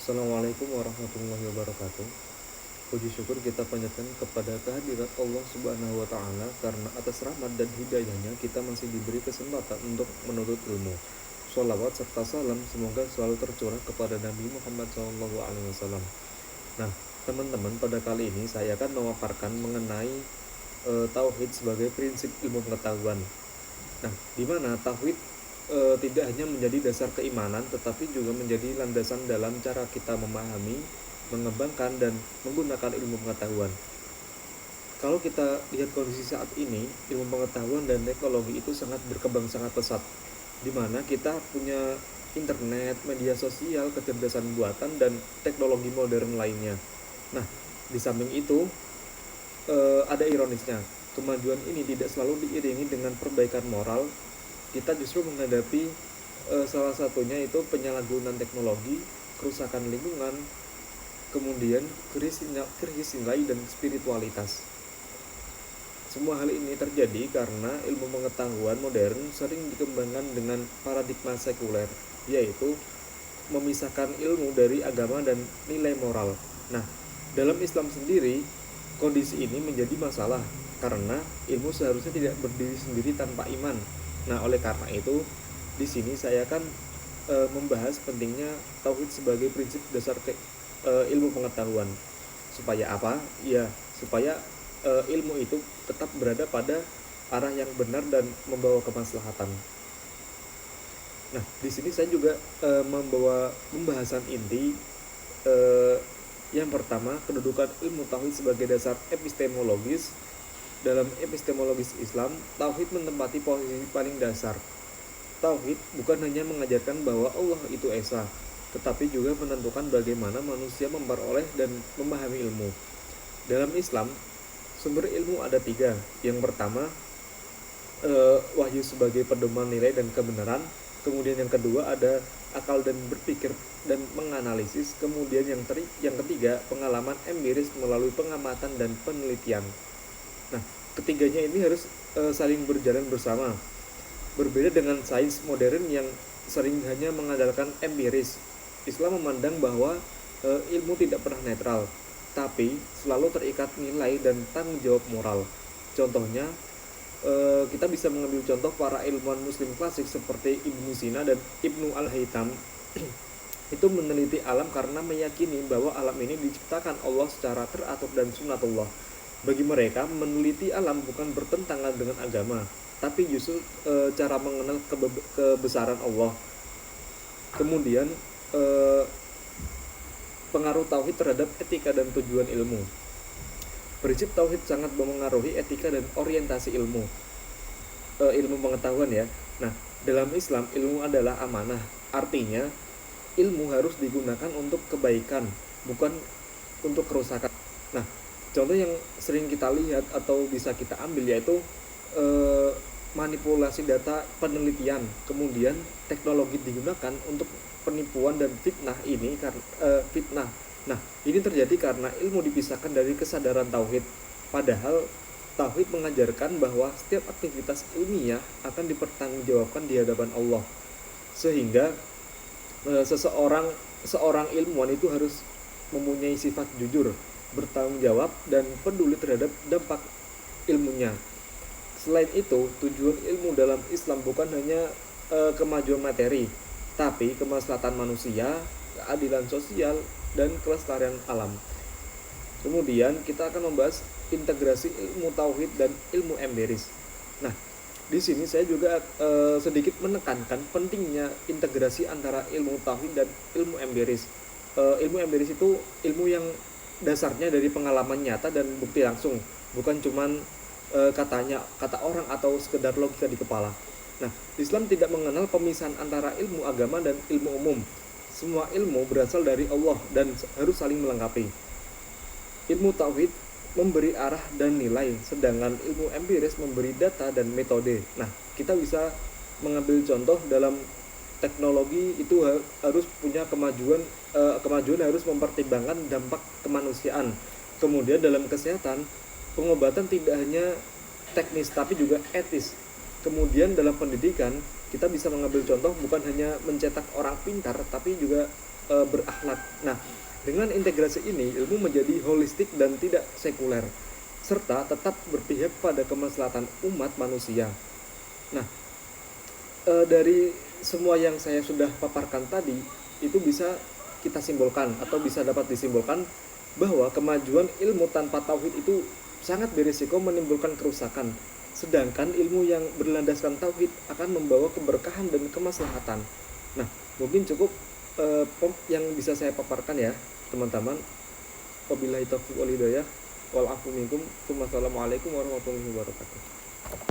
Assalamualaikum warahmatullahi wabarakatuh. Puji syukur kita panjatkan kepada kehadirat Allah Subhanahu wa Ta'ala, karena atas rahmat dan hidayahnya kita masih diberi kesempatan untuk menuntut ilmu. Sholawat serta salam semoga selalu tercurah kepada Nabi Muhammad SAW. Nah, teman-teman, pada kali ini saya akan memaparkan mengenai tauhid sebagai prinsip ilmu pengetahuan. Nah, di mana tauhid tidak hanya menjadi dasar keimanan, tetapi juga menjadi landasan dalam cara kita memahami, mengembangkan, dan menggunakan ilmu pengetahuan. Kalau kita lihat kondisi saat ini, ilmu pengetahuan dan teknologi itu sangat berkembang sangat pesat, di mana kita punya internet, media sosial, kecerdasan buatan, dan teknologi modern lainnya. Nah, di samping itu ada ironisnya, kemajuan ini tidak selalu diiringi dengan perbaikan moral. Kita justru menghadapi salah satunya itu penyalahgunaan teknologi, kerusakan lingkungan, kemudian krisis nilai dan spiritualitas. Semua hal ini terjadi karena ilmu pengetahuan modern sering dikembangkan dengan paradigma sekuler, yaitu memisahkan ilmu dari agama dan nilai moral. Nah, dalam Islam sendiri, kondisi ini menjadi masalah karena ilmu seharusnya tidak berdiri sendiri tanpa iman. Nah, oleh karena itu, di sini saya akan membahas pentingnya tauhid sebagai prinsip dasar ilmu pengetahuan. Supaya apa? Ya, supaya ilmu itu tetap berada pada arah yang benar dan membawa kemaslahatan. Nah, di sini saya juga membawa pembahasan inti. Yang pertama, kedudukan ilmu tauhid sebagai dasar epistemologis. Dalam epistemologis Islam, tauhid menempati posisi paling dasar. Tauhid bukan hanya mengajarkan bahwa Allah itu esa, tetapi juga menentukan bagaimana manusia memperoleh dan memahami ilmu. Dalam Islam, sumber ilmu ada 3. Yang pertama, wahyu sebagai pedoman nilai dan kebenaran. Kemudian yang kedua ada akal dan berpikir dan menganalisis. Kemudian yang ketiga, pengalaman empiris melalui pengamatan dan penelitian. Nah, ketiganya ini harus saling berjalan bersama. Berbeda dengan sains modern yang sering hanya mengandalkan empiris, Islam memandang bahwa ilmu tidak pernah netral, tapi selalu terikat nilai dan tanggung jawab moral. Contohnya, kita bisa mengambil contoh para ilmuwan muslim klasik seperti Ibnu Sina dan Ibnu Al-Haytham. Itu meneliti alam karena meyakini bahwa alam ini diciptakan Allah secara teratur dan sunatullah. Bagi mereka, meneliti alam bukan bertentangan dengan agama, tapi justru cara mengenal kebesaran Allah. Kemudian pengaruh tauhid terhadap etika dan tujuan ilmu. Prinsip tauhid sangat memengaruhi etika dan orientasi ilmu pengetahuan ya. Nah, dalam Islam ilmu adalah amanah. Artinya, ilmu harus digunakan untuk kebaikan, bukan untuk kerusakan. Nah, contoh yang sering kita lihat atau bisa kita ambil yaitu manipulasi data penelitian, kemudian teknologi digunakan untuk penipuan dan fitnah ini fitnah. Nah, ini terjadi karena ilmu dipisahkan dari kesadaran tauhid. Padahal tauhid mengajarkan bahwa setiap aktivitas ilmiah akan dipertanggungjawabkan di hadapan Allah. Sehingga seorang ilmuwan itu harus mempunyai sifat jujur, bertanggung jawab, dan peduli terhadap dampak ilmunya. Selain itu, tujuan ilmu dalam Islam bukan hanya kemajuan materi, tapi kemaslahatan manusia, keadilan sosial, dan kelestarian alam. Kemudian kita akan membahas integrasi ilmu tauhid dan ilmu empiris. Nah, di sini saya juga sedikit menekankan pentingnya integrasi antara ilmu tauhid dan ilmu empiris. Ilmu empiris itu ilmu yang dasarnya dari pengalaman nyata dan bukti langsung, bukan cuman kata orang atau sekedar logika di kepala. Nah, Islam tidak mengenal pemisahan antara ilmu agama dan ilmu umum. Semua ilmu berasal dari Allah dan harus saling melengkapi. Ilmu tauhid memberi arah dan nilai, sedangkan ilmu empiris memberi data dan metode. Nah, kita bisa mengambil contoh dalam teknologi itu harus punya kemajuan harus mempertimbangkan dampak kemanusiaan. Kemudian dalam kesehatan, pengobatan tidak hanya teknis tapi juga etis. Kemudian dalam pendidikan, kita bisa mengambil contoh bukan hanya mencetak orang pintar tapi juga berakhlak. Nah, dengan integrasi ini ilmu menjadi holistik dan tidak sekuler, serta tetap berpihak pada kemaslahatan umat manusia. Nah, dari semua yang saya sudah paparkan tadi, itu bisa kita simpulkan atau bisa dapat disimpulkan bahwa kemajuan ilmu tanpa tauhid itu sangat berisiko menimbulkan kerusakan. Sedangkan ilmu yang berlandaskan tauhid akan membawa keberkahan dan kemaslahatan. Nah, mungkin cukup yang bisa saya paparkan ya, teman-teman. Wabillahi taufiq wal hidayah wal afu minkum. Wassalamualaikum warahmatullahi wabarakatuh.